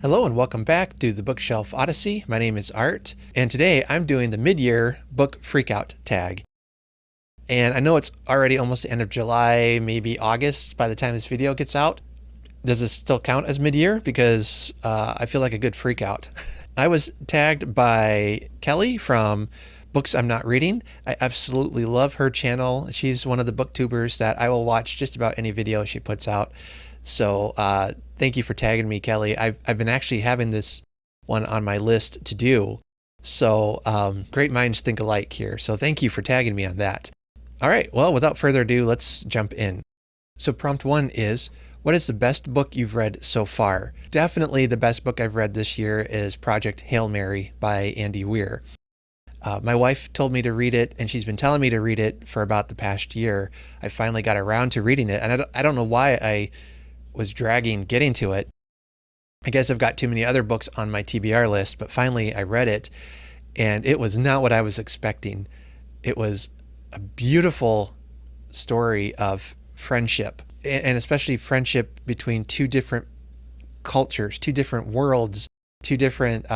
Hello and welcome back to the Bookshelf Odyssey. My name is Art, and today I'm doing the Mid-Year Book Freakout Tag. And I know it's already almost the end of July, maybe August by the time this video gets out. Does this still count as mid-year? Because I feel like a good freakout. I was tagged by Kelly from Books I'm Not Reading. I absolutely love her channel. She's one of the booktubers that I will watch just about any video she puts out. So thank you for tagging me, Kelly. I've been actually having this one on my list to do. So great minds think alike here. So thank you for tagging me on that. All right, well, without further ado, let's jump in. So prompt one is, what is the best book you've read so far? Definitely the best book I've read this year is Project Hail Mary by Andy Weir. My wife told me to read it, and she's been telling me to read it for about the past year. I finally got around to reading it, and I don't know why I was dragging getting to it. I guess I've got too many other books on my TBR list, but finally I read it, and it was not what I was expecting. It was a beautiful story of friendship, and especially friendship between two different cultures, two different worlds, two different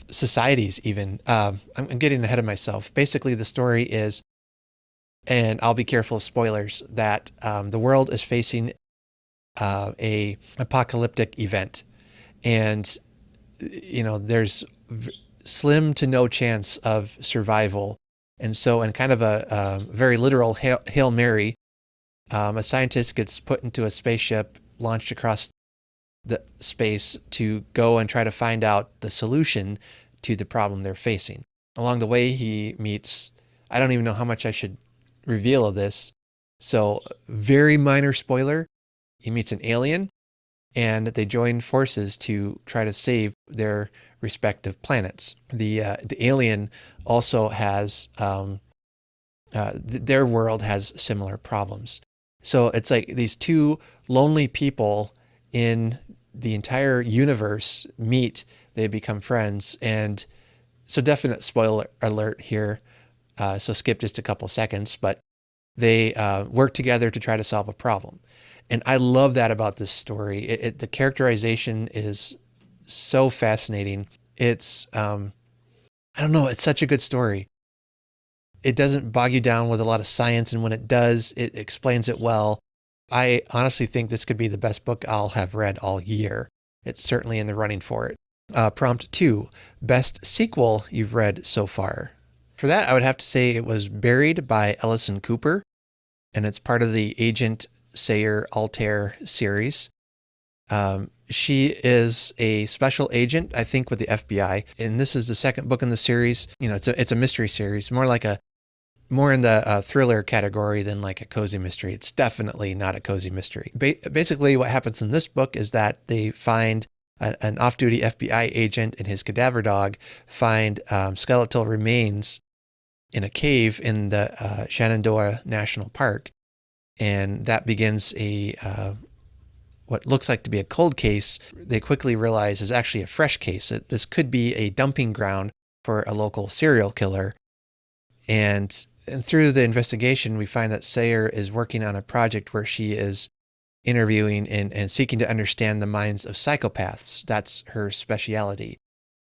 societies even. I'm getting ahead of myself. Basically, the story is, and I'll be careful of spoilers, that the world is facing a apocalyptic event, and there's slim to no chance of survival. And so in kind of a very literal Hail Mary, a scientist gets put into a spaceship launched across the space to go and try to find out the solution to the problem they're facing. Along the way, he meets, I don't even know how much I should reveal of this, so very minor spoiler, he meets an alien, and they join forces to try to save their respective planets. The alien also has, their world has similar problems. So it's like these two lonely people in the entire universe meet, they become friends, and so definite spoiler alert here, so skip just a couple seconds, but they work together to try to solve a problem. And I love that about this story. The characterization is so fascinating. It's, I don't know, it's such a good story. It doesn't bog you down with a lot of science, and when it does, it explains it well. I honestly think this could be the best book I'll have read all year. It's certainly in the running for it. Prompt 2, best sequel you've read so far. For that, I would have to say it was Buried by Ellison Cooper, and it's part of the Agent Sayer Altair series. She is a special agent, I think, with the FBI, and this is the second book in the series. It's a mystery series, more in the thriller category than like a cozy mystery. It's definitely not a cozy mystery. Basically, what happens in this book is that they find an off-duty FBI agent and his cadaver dog find skeletal remains in a cave in the Shenandoah National Park. And that begins what looks like to be a cold case. They quickly realize is actually a fresh case. This could be a dumping ground for a local serial killer. And through the investigation, we find that Sayer is working on a project where she is interviewing and seeking to understand the minds of psychopaths. That's her speciality.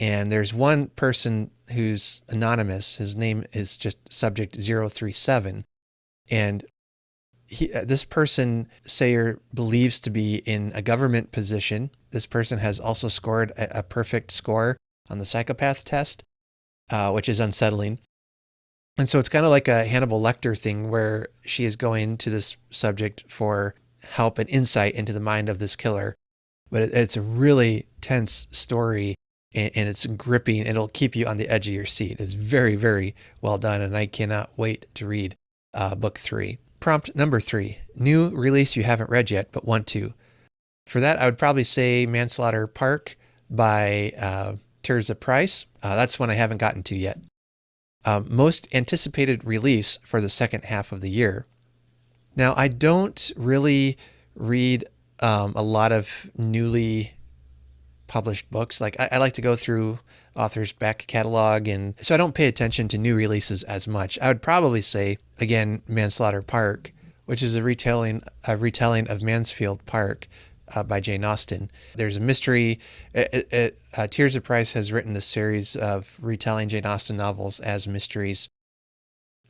And there's one person who's anonymous. His name is just Subject 037. And this person, Sayer believes to be in a government position. This person has also scored a perfect score on the psychopath test, which is unsettling. And so it's kind of like a Hannibal Lecter thing where she is going to this subject for help and insight into the mind of this killer. But it's a really tense story, and it's gripping. It'll keep you on the edge of your seat. It's very, very well done, and I cannot wait to read book 3. Prompt number 3, new release you haven't read yet but want to. For that, I would probably say Manslaughter Park by Tirzah Price. That's one I haven't gotten to yet. Most anticipated release for the second half of the year. Now, I don't really read a lot of newly published books. Like I like to go through authors' back catalog, and so I don't pay attention to new releases as much. I would probably say, again, Manslaughter Park, which is a retelling of Mansfield Park, by Jane Austen. There's a mystery. Tears of Price has written this series of retelling Jane Austen novels as mysteries.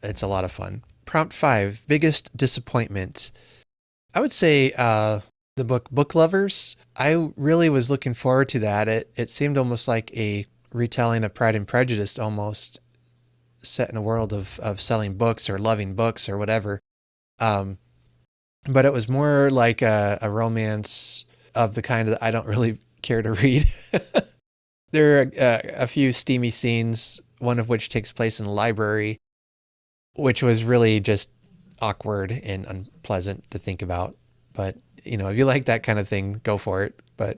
It's a lot of fun. Prompt 5, biggest disappointment. I would say the Book Lovers. I really was looking forward to that. It seemed almost like a retelling of Pride and Prejudice, almost set in a world of selling books or loving books or whatever. But it was more like a romance of the kind that I don't really care to read. There are a few steamy scenes, one of which takes place in the library, which was really just awkward and unpleasant to think about. But, if you like that kind of thing, go for it. But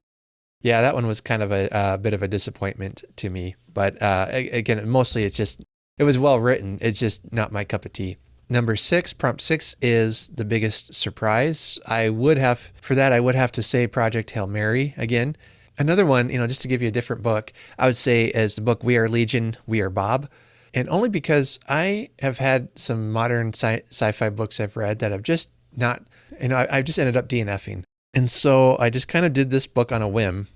yeah, that one was kind of a bit of a disappointment to me. But again, mostly it was well written. It's just not my cup of tea. Number 6, prompt 6 is the biggest surprise. I would have to say Project Hail Mary again. Another one, just to give you a different book, I would say is the book We Are Legion, We Are Bob. And only because I have had some modern sci-fi books I've read that have just not, I've just ended up DNFing. And so I just kind of did this book on a whim.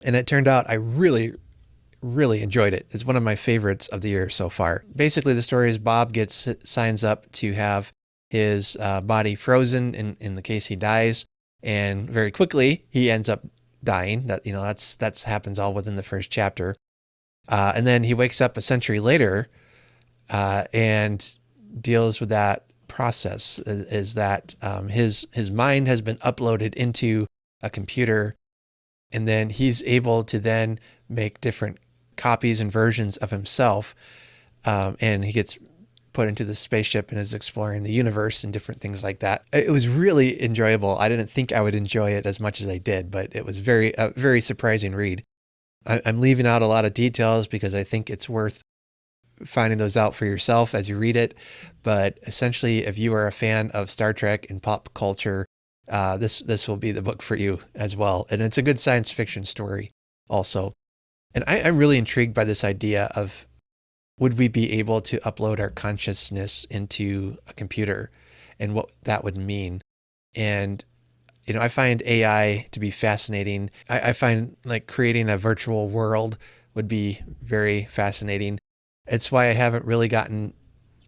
And it turned out I really, really enjoyed it. It's one of my favorites of the year so far. Basically, the story is Bob signs up to have his body frozen in the case he dies. And very quickly, he ends up dying. That's happens all within the first chapter. And then he wakes up a century later and deals with that process. Is that his mind has been uploaded into a computer, and then he's able to then make different copies and versions of himself, and he gets put into the spaceship and is exploring the universe and different things like that. It was really enjoyable. I didn't think I would enjoy it as much as I did, but it was a very surprising read. I'm leaving out a lot of details because I think it's worth finding those out for yourself as you read it. But essentially, if you are a fan of Star Trek and pop culture, this will be the book for you as well. And it's a good science fiction story also. And I'm really intrigued by this idea of, would we be able to upload our consciousness into a computer and what that would mean? And I find AI to be fascinating. I find like creating a virtual world would be very fascinating. It's why I haven't really gotten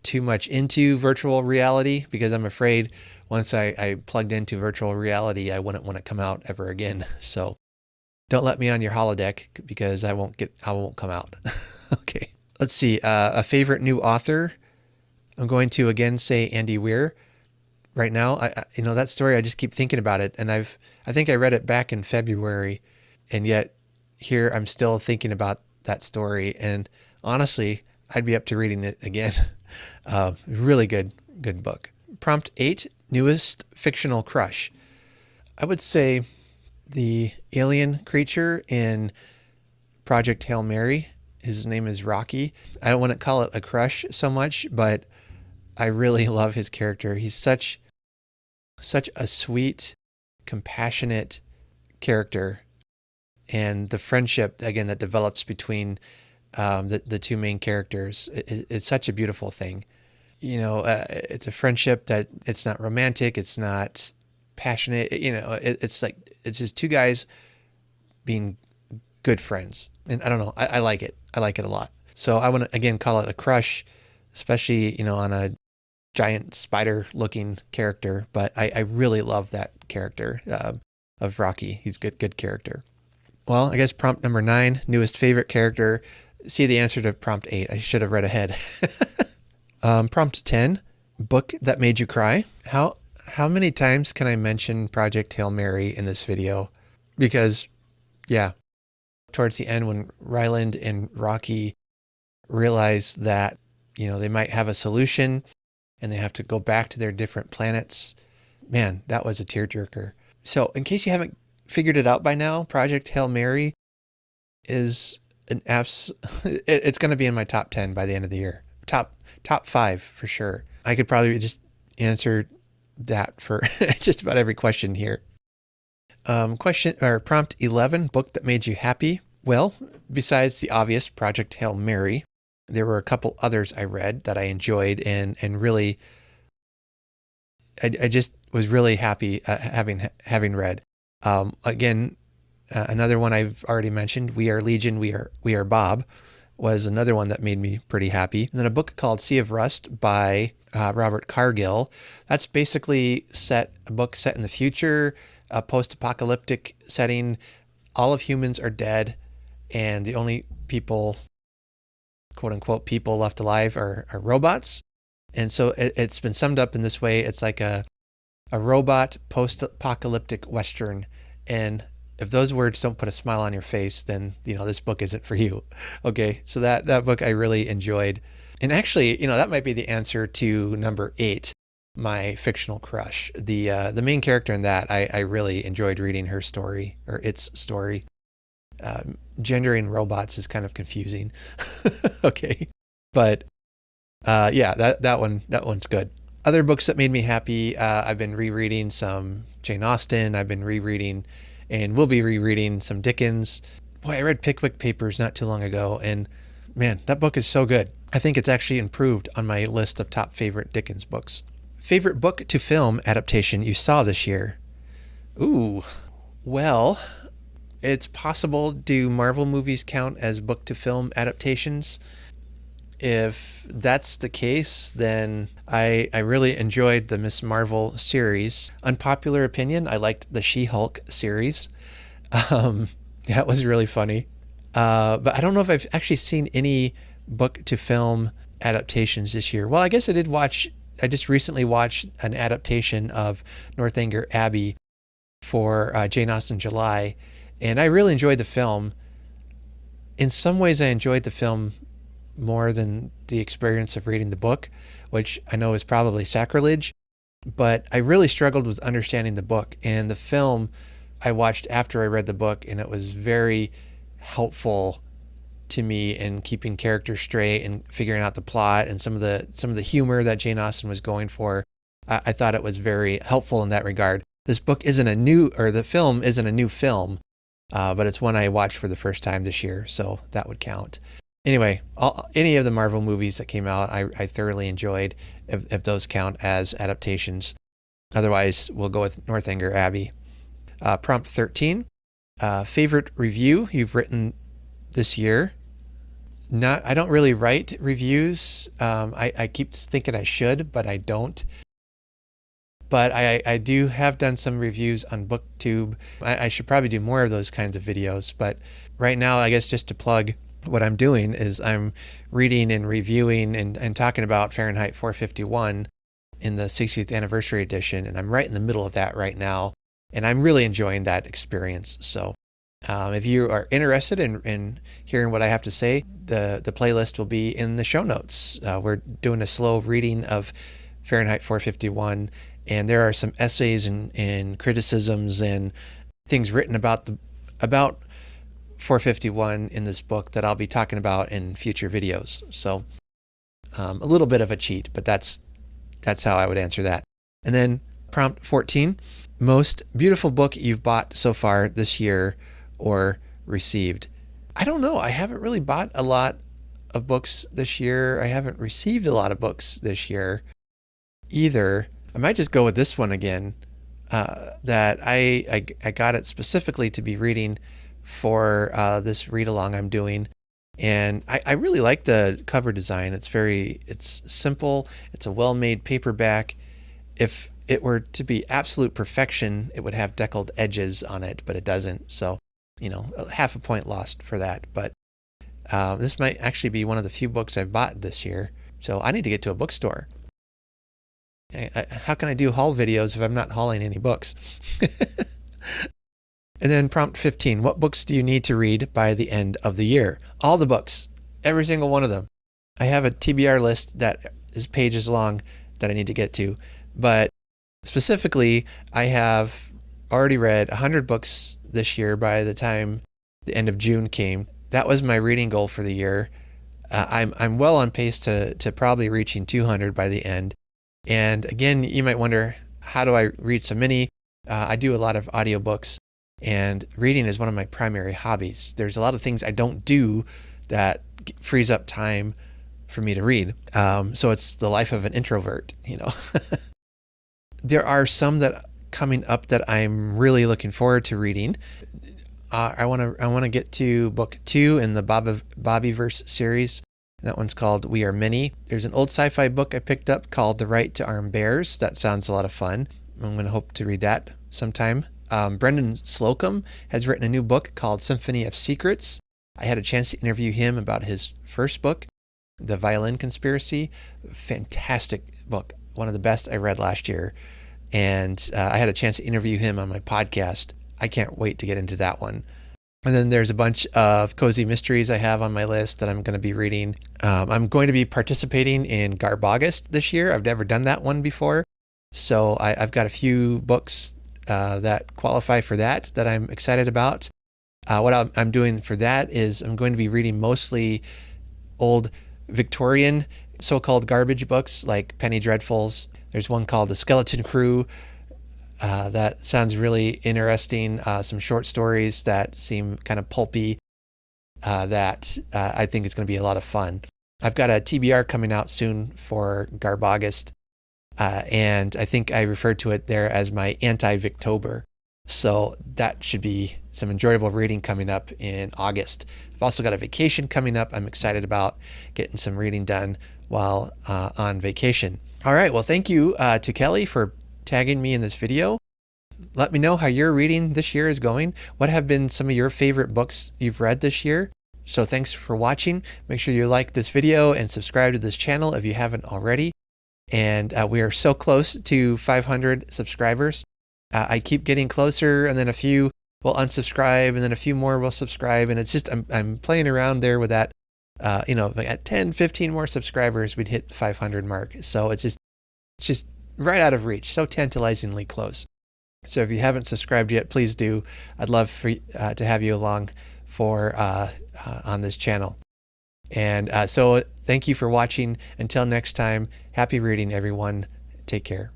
too much into virtual reality, because I'm afraid once I plugged into virtual reality, I wouldn't want to come out ever again. So don't let me on your holodeck, because I won't come out. Okay. Let's see. A favorite new author. I'm going to again say Andy Weir. Right now, that story, I just keep thinking about it. And I think I read it back in February, and yet here I'm still thinking about that story. And honestly, I'd be up to reading it again. Really good book. Prompt 8, newest fictional crush. I would say the alien creature in Project Hail Mary. His name is Rocky. I don't want to call it a crush so much, but I really love his character. He's such a sweet, compassionate character, and the friendship again that develops between the two main characters is such a beautiful thing. It's a friendship that it's not romantic, it's not passionate. It's just two guys being good friends, and I don't know. I like it. I like it a lot. So I want to again call it a crush, especially on a giant spider-looking character. But I really love that character of Rocky. He's good character. Well, I guess prompt number 9, newest favorite character. See the answer to prompt 8. I should have read ahead. Prompt 10, book that made you cry. How many times can I mention Project Hail Mary in this video? Because, yeah, towards the end when Ryland and Rocky realize that, they might have a solution and they have to go back to their different planets. Man, that was a tearjerker. So in case you haven't figured it out by now, Project Hail Mary is it's going to be in my top 10 by the end of the year. Top 5 for sure. I could probably just answer that for just about every question here. Prompt 11, book that made you happy. Well, besides the obvious Project Hail Mary, there were a couple others I read that I enjoyed and really, I just was really happy having read. Again, another one I've already mentioned, We Are Legion, We Are Bob, was another one that made me pretty happy. And then a book called Sea of Rust by Robert Cargill. That's basically a book set in the future, a post-apocalyptic setting. All of humans are dead, and the only people, quote unquote, people left alive are robots. And so it's been summed up in this way. It's like a robot post-apocalyptic Western. And if those words don't put a smile on your face, then, this book isn't for you. Okay. So that book I really enjoyed. And actually, that might be the answer to number 8, my fictional crush. The main character in that, I really enjoyed reading her story, or its story. Gendering robots is kind of confusing. Okay. But yeah, that one's good. Other books that made me happy, I've been rereading some Jane Austen. I've been rereading and will be rereading some Dickens. Boy, I read Pickwick Papers not too long ago, and man, that book is so good. I think it's actually improved on my list of top favorite Dickens books. Favorite book to film adaptation you saw this year? Ooh, well, it's possible. Do Marvel movies count as book to film adaptations? If that's the case, then I really enjoyed the Miss Marvel series. Unpopular opinion, I liked the She-Hulk series. That was really funny. But I don't know if I've actually seen any book to film adaptations this year. Well, I guess I just recently watched an adaptation of Northanger Abbey for Jane Austen July, and I really enjoyed the film. In some ways, I enjoyed the film more than the experience of reading the book, which I know is probably sacrilege, but I really struggled with understanding the book. And the film I watched after I read the book, and it was very helpful to me in keeping characters straight and figuring out the plot and some of the humor that Jane Austen was going for. I thought it was very helpful in that regard. This book the film isn't a new film, but it's one I watched for the first time this year, so that would count. Anyway, any of the Marvel movies that came out, I thoroughly enjoyed, if those count as adaptations. Otherwise, we'll go with Northanger Abbey. Prompt 13, favorite review you've written this year? I don't really write reviews. I keep thinking I should, but I don't. But I do have done some reviews on Booktube. I should probably do more of those kinds of videos. But right now, I guess just to plug what I'm doing is I'm reading and reviewing and talking about Fahrenheit 451 in the 60th anniversary edition. And I'm right in the middle of that right now. And I'm really enjoying that experience. So if you are interested in hearing what I have to say, the playlist will be in the show notes. We're doing a slow reading of Fahrenheit 451. And there are some essays and criticisms and things written about 451 in this book that I'll be talking about in future videos. So a little bit of a cheat, but that's how I would answer that. And then prompt 14, most beautiful book you've bought so far this year or received. I don't know. I haven't really bought a lot of books this year. I haven't received a lot of books this year either. I might just go with this one again, that I got it specifically to be reading for this read-along I'm doing. And I really like the cover design. It's simple. It's a well-made paperback. If it were to be absolute perfection, it would have deckled edges on it, but it doesn't. So, half a point lost for that. But this might actually be one of the few books I've bought this year. So I need to get to a bookstore. How can I do haul videos if I'm not hauling any books? And then prompt 15, what books do you need to read by the end of the year? All the books, every single one of them. I have a TBR list that is pages long that I need to get to, but specifically, I have already read 100 books this year by the time the end of June came. That was my reading goal for the year. I'm well on pace to probably reaching 200 by the end. And again, you might wonder, how do I read so many? I do a lot of audiobooks, and reading is one of my primary hobbies. There's a lot of things I don't do that frees up time for me to read. So it's the life of an introvert, There are some that coming up that I'm really looking forward to reading. I want to get to book 2 in the Bobbyverse series. That one's called We Are Many. There's an old sci-fi book I picked up called The Right to Arm Bears. That sounds a lot of fun. I'm going to hope to read that sometime. Brendan Slocum has written a new book called Symphony of Secrets. I had a chance to interview him about his first book, The Violin Conspiracy. Fantastic book. One of the best I read last year. And I had a chance to interview him on my podcast. I can't wait to get into that one. And then there's a bunch of cozy mysteries I have on my list that I'm going to be reading. I'm going to be participating in Garbogust this year. I've never done that one before. So I've got a few books that qualify for that I'm excited about. What I'm doing for that is I'm going to be reading mostly old Victorian so-called garbage books like Penny Dreadfuls. There's one called The Skeleton Crew. That sounds really interesting. Some short stories that seem kind of pulpy that I think is going to be a lot of fun. I've got a TBR coming out soon for Garbogust, and I think I referred to it there as my anti-Victober. So that should be some enjoyable reading coming up in August. I've also got a vacation coming up. I'm excited about getting some reading done while on vacation. All right, well, thank you to Kelly for tagging me in this video. Let me know how your reading this year is going. What have been some of your favorite books you've read this year? So thanks for watching. Make sure you like this video and subscribe to this channel if you haven't already. And we are so close to 500 subscribers. I keep getting closer, and then a few will unsubscribe, and then a few more will subscribe, and it's just I'm playing around there with that. Like at 10, 15 more subscribers, we'd hit the 500 mark. So it's just right out of reach, so tantalizingly close. So if you haven't subscribed yet, please do. I'd love for to have you along for on this channel. And so thank you for watching. Until next time, happy reading, everyone. Take care.